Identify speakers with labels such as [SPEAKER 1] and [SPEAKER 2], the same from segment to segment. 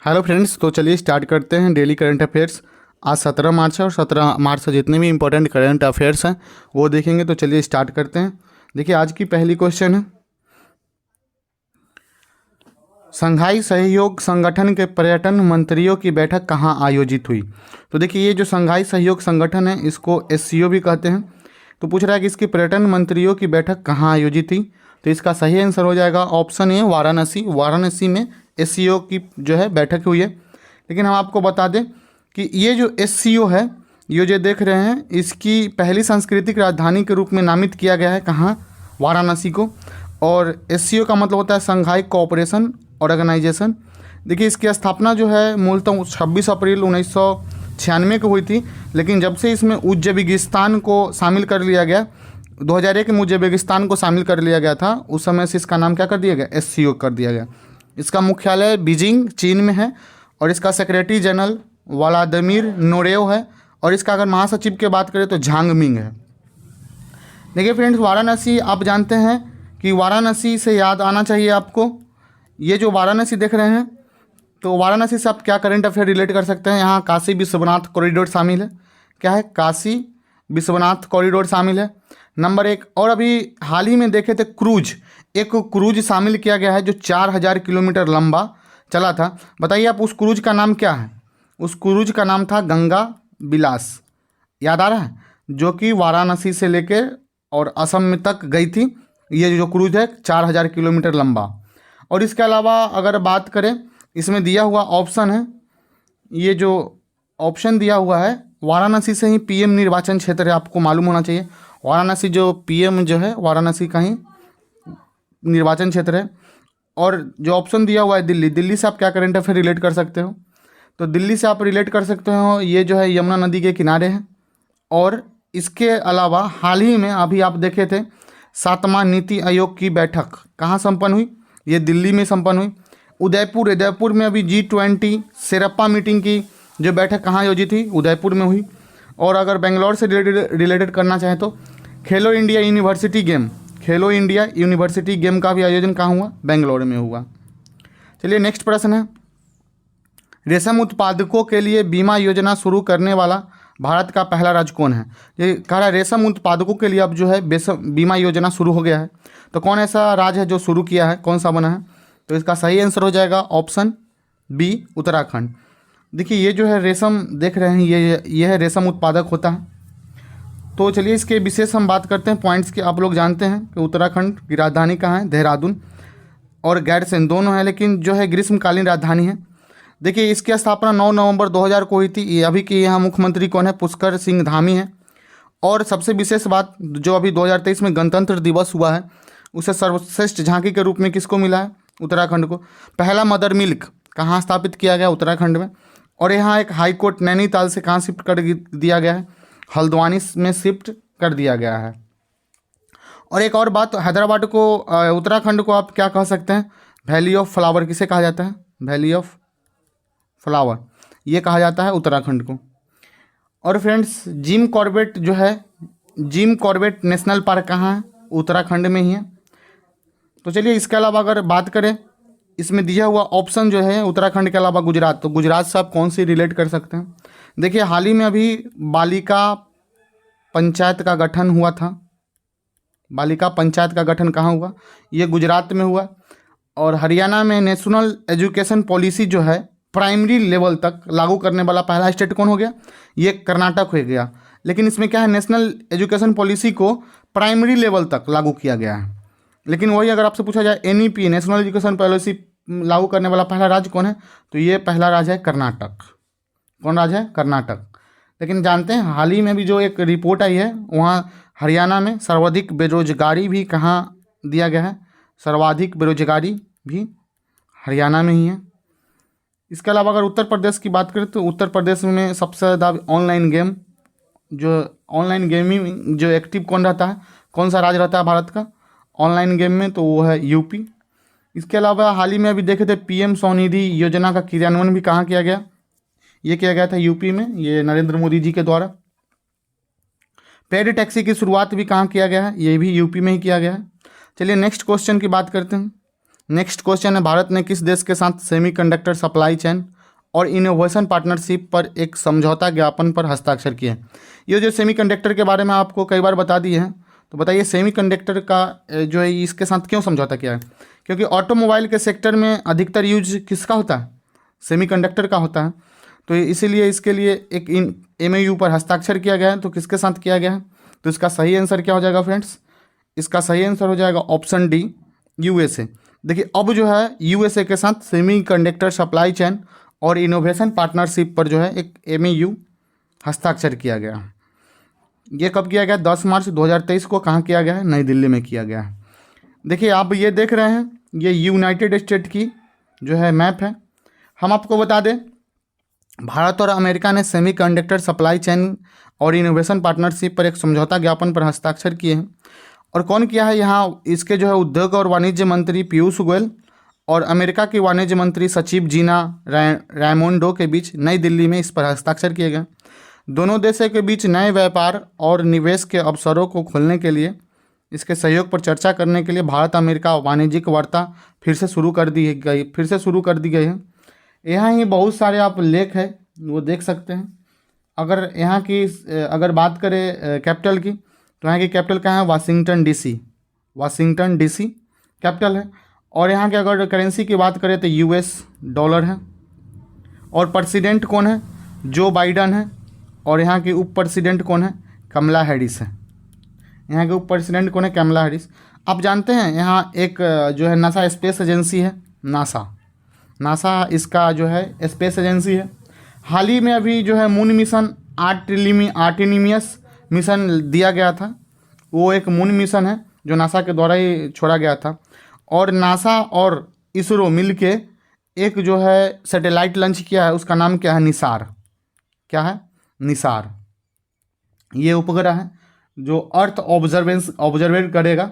[SPEAKER 1] Hello friends, तो चलिए start करते हैं डेली करंट अफेयर्स। आज 17 मार्च है और 17 मार्च से जितने भी इंपॉर्टेंट करंट अफेयर्स हैं वो देखेंगे। तो चलिए स्टार्ट करते हैं। देखिए, आज की पहली क्वेश्चन है, संघाई सहयोग संगठन के पर्यटन मंत्रियों की बैठक कहाँ आयोजित हुई। तो देखिए, ये जो संघाई सहयोग संगठन है इसको एससीओ भी कहते हैं। तो पूछ रहा है कि इसकी पर्यटन मंत्रियों की बैठक कहाँ आयोजित हुई। तो इसका सही आंसर हो जाएगा ऑप्शन ए, वाराणसी। वाराणसी में एससीओ की जो है बैठक हुई है। लेकिन हम आपको बता दें कि ये जो एससीओ है, ये जो देख रहे हैं, इसकी पहली सांस्कृतिक राजधानी के रूप में नामित किया गया है कहाँ, वाराणसी को। और एससीओ का मतलब होता है संघाई कोऑपरेशन ऑर्गेनाइजेशन। देखिए, इसकी स्थापना जो है मूलतः 26 अप्रैल 1996 को हुई थी। लेकिन जब से इसमें उज्बेकिस्तान को शामिल कर लिया गया, 2001 में उज्बेकिस्तान को शामिल कर लिया गया था, उस समय से इसका नाम क्या कर दिया गया, एससीओ कर दिया गया। इसका मुख्यालय बीजिंग चीन में है और इसका सेक्रेटरी जनरल व्लादिमीर नोरेव है। और इसका अगर महासचिव की बात करें तो झांगमिंग है। देखिए फ्रेंड्स, वाराणसी आप जानते हैं कि वाराणसी से याद आना चाहिए आपको, ये जो वाराणसी देख रहे हैं, तो वाराणसी से आप क्या करंट अफेयर रिलेट कर सकते हैं। यहाँ काशी विश्वनाथ कॉरिडोर शामिल है। क्या है, काशी विश्वनाथ कॉरिडोर शामिल है, नंबर एक। और अभी हाल ही में देखे थे क्रूज, एक क्रूज शामिल किया गया है जो 4000 किलोमीटर लंबा चला था। बताइए आप, उस क्रूज का नाम क्या है। उस क्रूज का नाम था गंगा विलास, याद आ रहा है, जो कि वाराणसी से लेकर और असम तक गई थी। ये जो क्रूज है 4000 किलोमीटर लंबा। और इसके अलावा अगर बात करें, इसमें दिया हुआ ऑप्शन है, ये जो ऑप्शन दिया हुआ है, वाराणसी से ही पीएम निर्वाचन क्षेत्र है, आपको मालूम होना चाहिए। वाराणसी जो पीएम जो है, वाराणसी का ही निर्वाचन क्षेत्र है। और जो ऑप्शन दिया हुआ है दिल्ली, दिल्ली से आप क्या करंट अफेयर रिलेट कर सकते हो। तो दिल्ली से आप रिलेट कर सकते हो, ये जो है यमुना नदी के किनारे है। और इसके अलावा हाल ही में अभी आप देखे थे 7वां नीति आयोग की बैठक कहाँ संपन्न हुई, ये दिल्ली में संपन्न हुई। उदयपुर में अभी G20 शेरप्पा मीटिंग की जो बैठक कहाँ आयोजित हुई, उदयपुर में हुई। और अगर बेंगलोर से रिलेटेड करना चाहें तो खेलो इंडिया यूनिवर्सिटी गेम, खेलो इंडिया यूनिवर्सिटी गेम का भी आयोजन कहाँ हुआ, बेंगलोर में हुआ। चलिए नेक्स्ट प्रश्न है, रेशम उत्पादकों के लिए बीमा योजना शुरू करने वाला भारत का पहला राज्य कौन है। ये कह रहा है रेशम उत्पादकों के लिए अब जो है बीमा योजना शुरू हो गया है। तो कौन ऐसा राज्य है जो शुरू किया है, कौन सा बना है। तो इसका सही आंसर हो जाएगा ऑप्शन बी, उत्तराखंड। देखिए, ये जो है रेशम देख रहे हैं, ये है रेशम उत्पादक होता है। तो चलिए इसके विशेष हम बात करते हैं पॉइंट्स के। आप लोग जानते हैं कि उत्तराखंड की राजधानी कहाँ है, देहरादून और गैरसैंण दोनों है, लेकिन जो है ग्रीष्मकालीन राजधानी है। देखिए, इसकी स्थापना 9 नवंबर 2000 को हुई थी। ये अभी के यहाँ मुख्यमंत्री कौन है, पुष्कर सिंह धामी है। और सबसे विशेष बात, जो अभी 2023 में गणतंत्र दिवस हुआ है, उसे सर्वश्रेष्ठ झांकी के रूप में किसको मिला है, उत्तराखंड को। पहला मदर मिल्क कहाँ स्थापित किया गया, उत्तराखंड में। और यहाँ एक हाई कोर्ट नैनीताल से कहाँ शिफ्ट कर दिया गया है, हल्द्वानी में शिफ्ट कर दिया गया है। और एक और बात, हैदराबाद को उत्तराखंड को आप क्या कह सकते हैं, वैली ऑफ फ्लावर किसे कहा जाता है, वैली ऑफ फ्लावर, ये कहा जाता है उत्तराखंड को। और फ्रेंड्स, जिम कॉर्बेट जो है, जिम कॉर्बेट नेशनल पार्क कहाँ है, उत्तराखंड में ही है। तो चलिए इसके अलावा अगर बात करें, इसमें दिया हुआ ऑप्शन जो है उत्तराखंड के अलावा गुजरात, तो गुजरात से आप कौन सी रिलेट कर सकते हैं। देखिए, हाल ही में अभी बालिका पंचायत का गठन हुआ था। बालिका पंचायत का गठन कहाँ हुआ, ये गुजरात में हुआ। और हरियाणा में नेशनल एजुकेशन पॉलिसी जो है प्राइमरी लेवल तक लागू करने वाला पहला स्टेट कौन हो गया, ये कर्नाटक हो गया। लेकिन इसमें क्या है, नेशनल एजुकेशन पॉलिसी को प्राइमरी लेवल तक लागू किया गया है। लेकिन वही अगर आपसे पूछा जाए NEP नेशनल एजुकेशन पॉलिसी लागू करने वाला पहला राज्य कौन है, तो ये पहला राज्य है कर्नाटक। कौन राज्य है, कर्नाटक। लेकिन जानते हैं हाल ही में भी जो एक रिपोर्ट आई है, वहाँ हरियाणा में सर्वाधिक बेरोजगारी भी कहाँ दिया गया है, सर्वाधिक बेरोजगारी भी हरियाणा में ही है। इसके अलावा अगर उत्तर प्रदेश की बात करें, तो उत्तर प्रदेश में सबसे ज़्यादा ऑनलाइन गेम, जो ऑनलाइन गेमिंग जो एक्टिव कौन रहता है, कौन सा राज्य रहता है भारत का ऑनलाइन गेम में, तो वो है यूपी। इसके अलावा हाल ही में अभी देखे थे PM स्वनिधि योजना का क्रियान्वयन भी कहाँ किया गया, ये किया गया था यूपी में, ये नरेंद्र मोदी जी के द्वारा। पेड टैक्सी की शुरुआत भी कहाँ किया गया है, ये भी यूपी में ही किया गया है। चलिए नेक्स्ट क्वेश्चन की बात करते हैं। नेक्स्ट क्वेश्चन है, भारत ने किस देश के साथ सेमीकंडक्टर सप्लाई चेन और इनोवेशन पार्टनरशिप पर एक समझौता ज्ञापन पर हस्ताक्षर किए? ये जो सेमीकंडक्टर के बारे में आपको कई बार बता दिए हैं, तो बताइए सेमीकंडक्टर का जो है इसके साथ क्यों समझौता किया है? क्योंकि ऑटोमोबाइल के सेक्टर में अधिकतर यूज किसका होता है? सेमीकंडक्टर का होता है। तो इसीलिए इसके लिए एक MOU पर हस्ताक्षर किया गया है। तो किसके साथ किया गया है? तो इसका सही आंसर क्या हो जाएगा फ्रेंड्स? इसका सही आंसर हो जाएगा ऑप्शन डी, USA। देखिए अब जो है USA के साथ सेमीकंडक्टर सप्लाई चेन और इनोवेशन पार्टनरशिप पर जो है एक MOU हस्ताक्षर किया गया। ये कब किया गया? 10 मार्च 2023 को। कहाँ किया गया है? नई दिल्ली में किया गया है। देखिए आप ये देख रहे हैं, ये यूनाइटेड स्टेट की जो है मैप है। हम आपको बता दें, भारत और अमेरिका ने सेमीकंडक्टर सप्लाई चेन और इनोवेशन पार्टनरशिप पर एक समझौता ज्ञापन पर हस्ताक्षर किए हैं। और कौन किया है? यहाँ इसके जो है उद्योग और वाणिज्य मंत्री पीयूष गोयल और अमेरिका की वाणिज्य मंत्री सचिव जीना रायमोंडो के बीच नई दिल्ली में इस पर हस्ताक्षर किए गए। दोनों देशों के बीच नए व्यापार और निवेश के अवसरों को खोलने के लिए, इसके सहयोग पर चर्चा करने के लिए भारत अमेरिका वाणिज्यिक वार्ता फिर से शुरू कर दी गई है। यहाँ ही बहुत सारे आप लेख है वो देख सकते हैं। अगर यहाँ की अगर बात करें कैपिटल की, तो यहाँ की कैपिटल कहाँ है? वाशिंगटन DC कैपिटल है। और यहाँ के अगर करेंसी की बात करें तो US डॉलर है। और प्रेसिडेंट कौन है? जो बाइडन है। और यहाँ की उप प्रेसिडेंट कौन है? कमला हैरिस है। यहाँ के उप प्रेसिडेंट कौन है? कमला हैरिस। आप जानते हैं यहाँ एक जो है नासा स्पेस एजेंसी है, नासा इसका जो है स्पेस एजेंसी है। हाल ही में अभी जो है मून मिशन आर्टेमिस मिशन दिया गया था। वो एक मून मिशन है जो नासा के द्वारा ही छोड़ा गया था। और नासा और इसरो मिलके एक जो है सैटेलाइट लॉन्च किया है, उसका नाम क्या है? निसार। क्या है? निसार। ये उपग्रह है जो अर्थ ऑब्जर्वेट करेगा।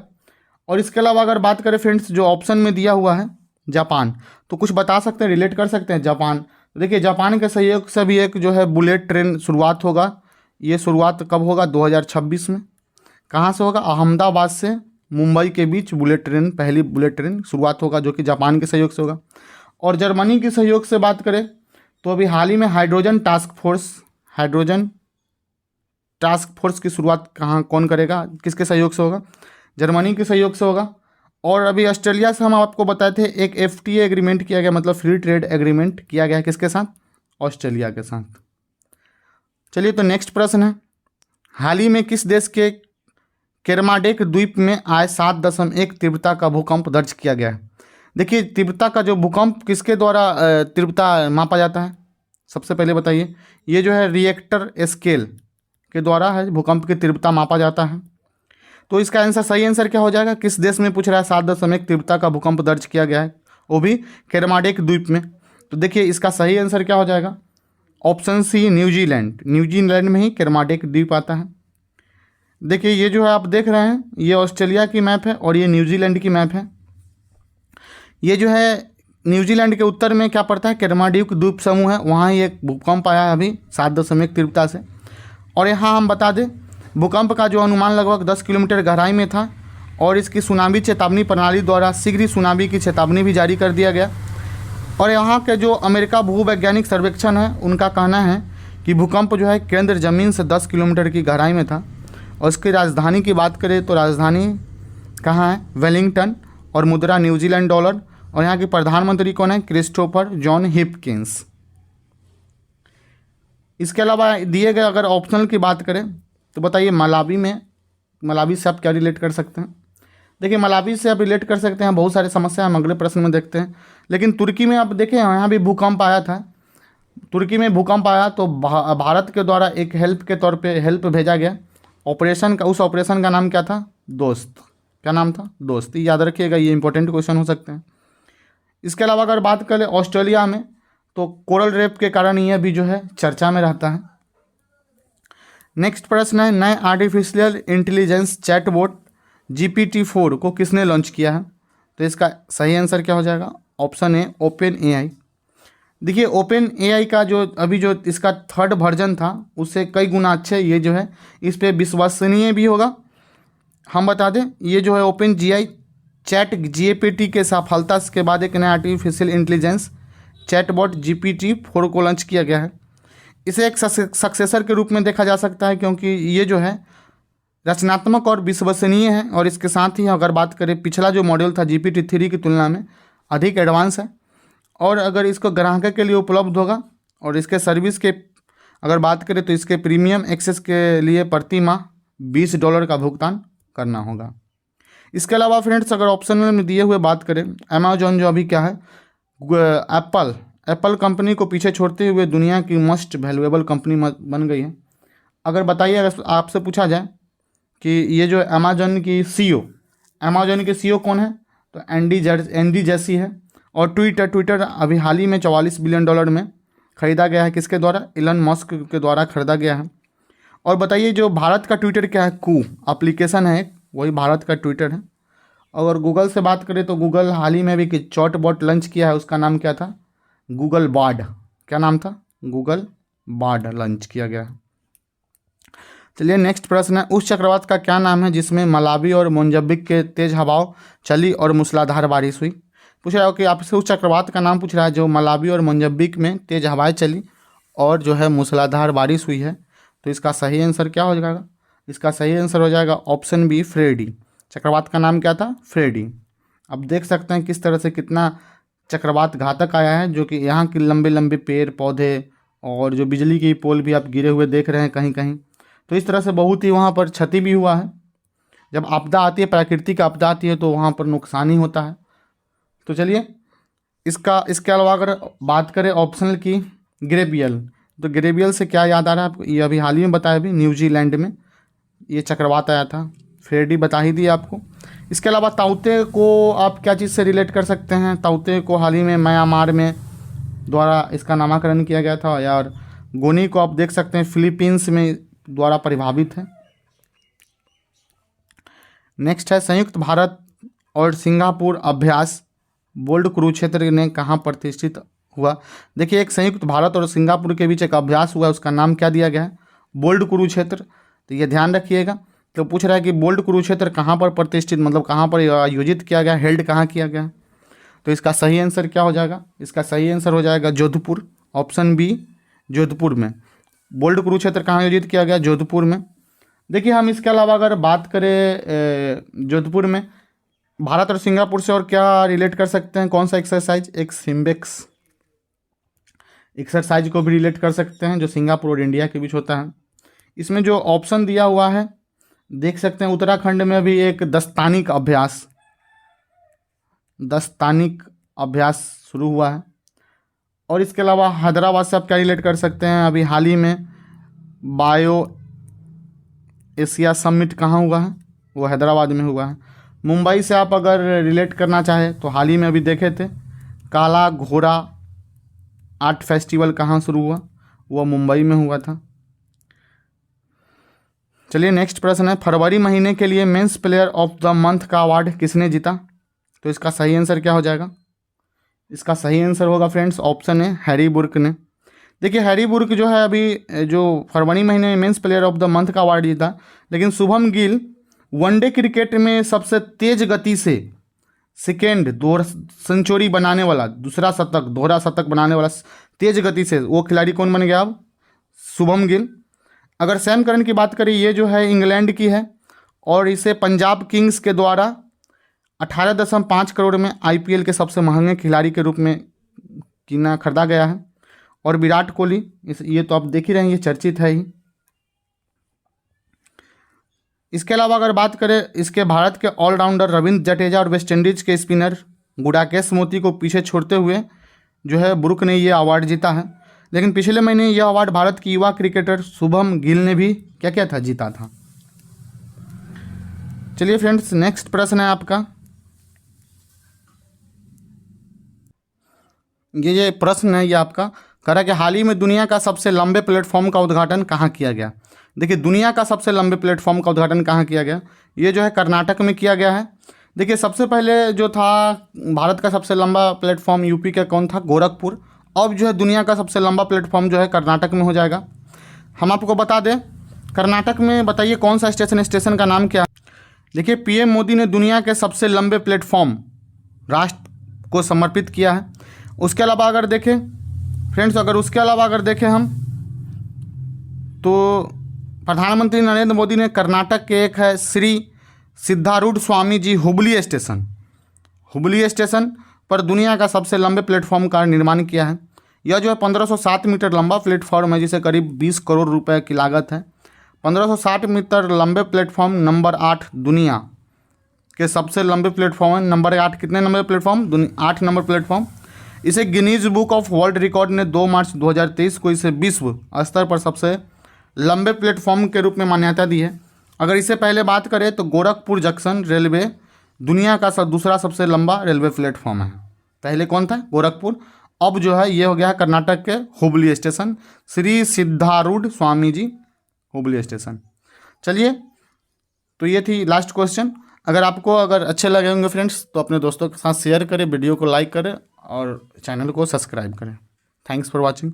[SPEAKER 1] और इसके अलावा अगर बात करें फ्रेंड्स, जो ऑप्शन में दिया हुआ है जापान, तो कुछ बता सकते हैं, रिलेट कर सकते हैं जापान? देखिए जापान के सहयोग से भी एक जो है बुलेट ट्रेन शुरुआत होगा। ये शुरुआत कब होगा? 2026 में। कहाँ से होगा? अहमदाबाद से मुंबई के बीच पहली बुलेट ट्रेन शुरुआत होगा, जो कि जापान के सहयोग से होगा। और जर्मनी के सहयोग से बात करें तो अभी हाल ही में हाइड्रोजन टास्क फोर्स की शुरुआत कौन करेगा? किसके सहयोग से होगा? जर्मनी के सहयोग से होगा। और अभी ऑस्ट्रेलिया से हम आपको बताए थे एक FTA एग्रीमेंट किया गया, मतलब फ्री ट्रेड एग्रीमेंट किया गया। किसके साथ? ऑस्ट्रेलिया के साथ। चलिए तो नेक्स्ट प्रश्न है, हाल ही में किस देश के केरमाडेक द्वीप में आए 7.1 तीव्रता का भूकंप दर्ज किया गया है? देखिए तीव्रता का जो भूकंप किसके द्वारा तीव्रता मापा जाता है? सबसे पहले बताइए। ये जो है रिएक्टर स्केल के द्वारा है भूकंप की तीव्रता मापा जाता है। तो इसका आंसर, सही आंसर क्या हो जाएगा? किस देश में पूछ रहा है 7.1 तीव्रता का भूकंप दर्ज किया गया है, वो भी केरमाडेक द्वीप में? तो देखिए इसका सही आंसर क्या हो जाएगा? ऑप्शन सी, न्यूजीलैंड में ही केरमाडेक द्वीप आता है। देखिए ये जो है आप देख रहे हैं, ये ऑस्ट्रेलिया की मैप है और ये न्यूजीलैंड की मैप है। ये जो है न्यूजीलैंड के उत्तर में क्या पड़ता है? केरमाडेक द्वीप समूह है, वहाँ ही एक भूकंप आया है अभी 7.1 तीव्रता से। और यहाँ हम बता दें, भूकंप का जो अनुमान लगभग 10 किलोमीटर गहराई में था। और इसकी सुनामी चेतावनी प्रणाली द्वारा शीघ्र ही सुनामी की चेतावनी भी जारी कर दिया गया। और यहाँ के जो अमेरिका भूवैज्ञानिक सर्वेक्षण है, उनका कहना है कि भूकंप जो है केंद्र ज़मीन से 10 किलोमीटर की गहराई में था। और इसकी राजधानी की बात करें तो राजधानी कहाँ है? वेलिंगटन। और मुद्रा न्यूजीलैंड डॉलर। और यहाँ के प्रधानमंत्री कौन है? Christopher John Hipkins. इसके अलावा दिए गए अगर ऑप्शनल की बात करें तो बताइए मलावी से आप क्या रिलेट कर सकते हैं? देखिए मलावी से आप रिलेट कर सकते हैं बहुत सारे समस्या हम अगले प्रश्न में देखते हैं। लेकिन तुर्की में आप देखें, यहाँ भी भूकंप आया था। तुर्की में भूकंप आया तो भारत के द्वारा एक हेल्प के तौर पे हेल्प भेजा गया। उस ऑपरेशन का नाम क्या था? दोस्त। क्या नाम था? दोस्त। ये याद रखिएगा, ये इंपॉर्टेंट क्वेश्चन हो सकते हैं। इसके अलावा अगर बात करें ऑस्ट्रेलिया में, तो कोरल रेप के कारण ये भी जो है चर्चा में रहता है। नेक्स्ट प्रश्न है, नए आर्टिफिशियल इंटेलिजेंस चैटबॉट GPT-4 को किसने लॉन्च किया है? तो इसका सही आंसर क्या हो जाएगा? Option A, OpenAI। देखिए OpenAI का जो अभी जो इसका 3rd वर्जन था उससे कई गुना अच्छे ये जो है इस पर विश्वसनीय भी होगा। हम बता दें, ये जो है OpenAI चैट GPT के सफलता के बाद एक नया आर्टिफिशियल इंटेलिजेंस चैटबॉट GPT-4 को लॉन्च किया गया है। इसे एक सक्सेसर के रूप में देखा जा सकता है, क्योंकि ये जो है रचनात्मक और विश्वसनीय है, और इसके साथ ही अगर बात करें पिछला जो मॉडल था GPT-3 की तुलना में अधिक एडवांस है, और अगर इसको ग्राहकों के लिए उपलब्ध होगा, और इसके सर्विस के अगर बात करें तो इसके प्रीमियम एक्सेस के लिए प्रति माह $20 का भुगतान करना होगा। इसके अलावा फ्रेंड्स अगर ऑप्शनल में दिए हुए बात करें, अमेजॉन जो अभी क्या है एप्पल कंपनी को पीछे छोड़ते हुए दुनिया की मोस्ट वैल्यूएबल कंपनी बन गई है। अगर बताइए, अगर आपसे पूछा जाए कि ये जो अमेजॉन की CEO कौन है, तो एंडी जेसी है। और ट्विटर अभी हाल ही में $44 बिलियन में ख़रीदा गया है। किसके द्वारा? इलन मस्क के द्वारा ख़रीदा गया है। और बताइए जो भारत का ट्विटर क्या है? कू एप्लीकेशन है, वही भारत का ट्विटर है। अगर गूगल से बात करें तो गूगल हाल ही में भी चैटबॉट लॉन्च किया है, उसका नाम क्या था? Google Bard. क्या नाम था? गूगल बार्ड लॉन्च किया गया है। चलिए नेक्स्ट प्रश्न है, उस चक्रवात का क्या नाम है जिसमें मलावी और मोजाम्बिक के तेज हवाओं चली और मूसलाधार बारिश हुई? पूछ रहा हो कि आपसे उस चक्रवात का नाम पूछ रहा है जो मलावी और मोजाम्बिक में तेज हवाएं चली और जो है मूसलाधार बारिश हुई है। तो इसका सही आंसर क्या हो जाएगा? इसका सही आंसर हो जाएगा ऑप्शन बी, फ्रेडी। चक्रवात का नाम क्या था? फ्रेडी। अब देख सकते हैं किस तरह से कितना चक्रवात घातक आया है, जो कि यहाँ के लंबे लंबे पेड़ पौधे और जो बिजली की पोल भी आप गिरे हुए देख रहे हैं कहीं कहीं। तो इस तरह से बहुत ही वहाँ पर क्षति भी हुआ है। जब आपदा आती है, प्राकृतिक आपदा आती है, तो वहाँ पर नुकसान ही होता है। तो चलिए इसके अलावा अगर बात करें ऑप्शनल की, ग्रेबियल, तो ग्रेबियल से क्या याद आ रहा है आपको? ये अभी हाल ही में बताया, अभी न्यूजीलैंड में ये चक्रवात आया था। फ्रेडी बता ही दिया आपको। इसके अलावा ताउते को आप क्या चीज़ से रिलेट कर सकते हैं? ताउते को हाल ही में म्यांमार में द्वारा इसका नामकरण किया गया था, यार गोनी को आप देख सकते हैं फिलीपींस में द्वारा प्रभावित है। नेक्स्ट है, संयुक्त भारत और सिंगापुर अभ्यास बोल्ड कुरुक्षेत्र ने कहाँ प्रतिष्ठित हुआ? देखिए, एक संयुक्त भारत और सिंगापुर के बीच एक अभ्यास हुआ, उसका नाम क्या दिया गया है? बोल्ड कुरुक्षेत्र। तो ये ध्यान रखिएगा। तो पूछ रहा है कि बोल्ड कुरुक्षेत्र कहाँ पर प्रतिष्ठित, मतलब कहाँ पर आयोजित किया गया, हेल्ड कहाँ किया गया? तो इसका सही आंसर क्या हो जाएगा? इसका सही आंसर हो जाएगा जोधपुर, ऑप्शन बी, जोधपुर में। बोल्ड कुरुक्षेत्र कहाँ आयोजित किया गया? जोधपुर में। देखिए, हम इसके अलावा अगर बात करें जोधपुर में भारत और सिंगापुर से और क्या रिलेट कर सकते हैं? कौन सा एक्सरसाइज? एक सिम्बेक्स एक्सरसाइज को भी रिलेट कर सकते हैं, जो सिंगापुर और इंडिया के बीच होता है। इसमें जो ऑप्शन दिया हुआ है देख सकते हैं, उत्तराखंड में भी एक दस्तानिक अभ्यास शुरू हुआ है। और इसके अलावा हैदराबाद से आप क्या रिलेट कर सकते हैं? अभी हाल ही में बायो एशिया समिट कहाँ हुआ है? वो हैदराबाद में हुआ है। मुंबई से आप अगर रिलेट करना चाहें तो हाल ही में अभी देखे थे काला घोड़ा आर्ट फेस्टिवल कहाँ शुरू हुआ? वो मुंबई में हुआ था। चलिए नेक्स्ट प्रश्न है, फरवरी महीने के लिए men's player of the month का अवार्ड किसने जीता? तो इसका सही आंसर क्या हो जाएगा? इसका सही आंसर होगा फ्रेंड्स ऑप्शन है, हैरी बुर्क ने। देखिए, हैरी बुर्क जो है अभी जो फरवरी महीने में men's player of the month का अवार्ड जीता। लेकिन शुभम गिल वनडे क्रिकेट में सबसे तेज गति से सेकेंड सेंचुरी बनाने वाला, दोहरा शतक बनाने वाला तेज गति से वो खिलाड़ी कौन बन गया? अब शुभम गिल। अगर सैम करन की बात करें, ये जो है इंग्लैंड की है और इसे पंजाब किंग्स के द्वारा 18.5 करोड़ में IPL के सबसे महंगे खिलाड़ी के रूप में खरीदा गया है। और विराट कोहली, ये तो आप देख ही रहे हैं, ये चर्चित है ही। इसके अलावा अगर बात करें, इसके भारत के ऑलराउंडर रविंद्र जडेजा और वेस्टइंडीज के स्पिनर गुडाकेश मोती को पीछे छोड़ते हुए जो है ब्रुक ने ये अवार्ड जीता है। लेकिन पिछले महीने यह अवार्ड भारत की युवा क्रिकेटर शुभम गिल ने भी क्या किया था? जीता था। चलिए फ्रेंड्स, नेक्स्ट प्रश्न है आपका। ये प्रश्न है ये आपका, कह रहा है कि हाल ही में दुनिया का सबसे लंबे प्लेटफॉर्म का उद्घाटन कहाँ किया गया? देखिए, दुनिया का सबसे लंबे प्लेटफॉर्म का उद्घाटन कहाँ किया गया? ये जो है कर्नाटक में किया गया है। देखिए, सबसे पहले जो था भारत का सबसे लंबा प्लेटफॉर्म यूपी का कौन था? गोरखपुर। अब जो है दुनिया का सबसे लंबा प्लेटफॉर्म जो है कर्नाटक में हो जाएगा। हम आपको बता दें, कर्नाटक में बताइए कौन सा स्टेशन का नाम क्या है? देखिए पीएम मोदी ने दुनिया के सबसे लंबे प्लेटफॉर्म राष्ट्र को समर्पित किया है। उसके अलावा अगर देखें फ्रेंड्स, उसके अलावा अगर देखें हम तो प्रधानमंत्री नरेंद्र मोदी ने कर्नाटक के एक है श्री सिद्धारूढ़ स्वामी जी हुबली स्टेशन पर दुनिया का सबसे लंबे प्लेटफॉर्म का निर्माण किया है। यह जो है 1507 मीटर लंबा प्लेटफॉर्म है, जिसे करीब 20 करोड़ रुपए की लागत है। 1560 मीटर लंबे प्लेटफॉर्म नंबर 8 दुनिया के सबसे लंबे प्लेटफॉर्म है। नंबर 8 कितने नंबर प्लेटफॉर्म? 8 number platform. इसे Guinness book of world record ने 2 मार्च 2023 को इसे विश्व स्तर पर सबसे लंबे प्लेटफॉर्म के रूप में मान्यता दी है। अगर इससे पहले बात करें तो गोरखपुर जंक्शन रेलवे दुनिया का दूसरा सबसे लंबा रेलवे प्लेटफॉर्म है। पहले कौन था? गोरखपुर। अब जो है ये हो गया है कर्नाटक के हुबली स्टेशन, श्री सिद्धारूढ़ स्वामी जी हुबली स्टेशन। चलिए, तो ये थी लास्ट क्वेश्चन। अगर आपको अच्छे लगे होंगे फ्रेंड्स तो अपने दोस्तों के साथ शेयर करें, वीडियो को लाइक करें और चैनल को सब्सक्राइब करें। Thanks for watching.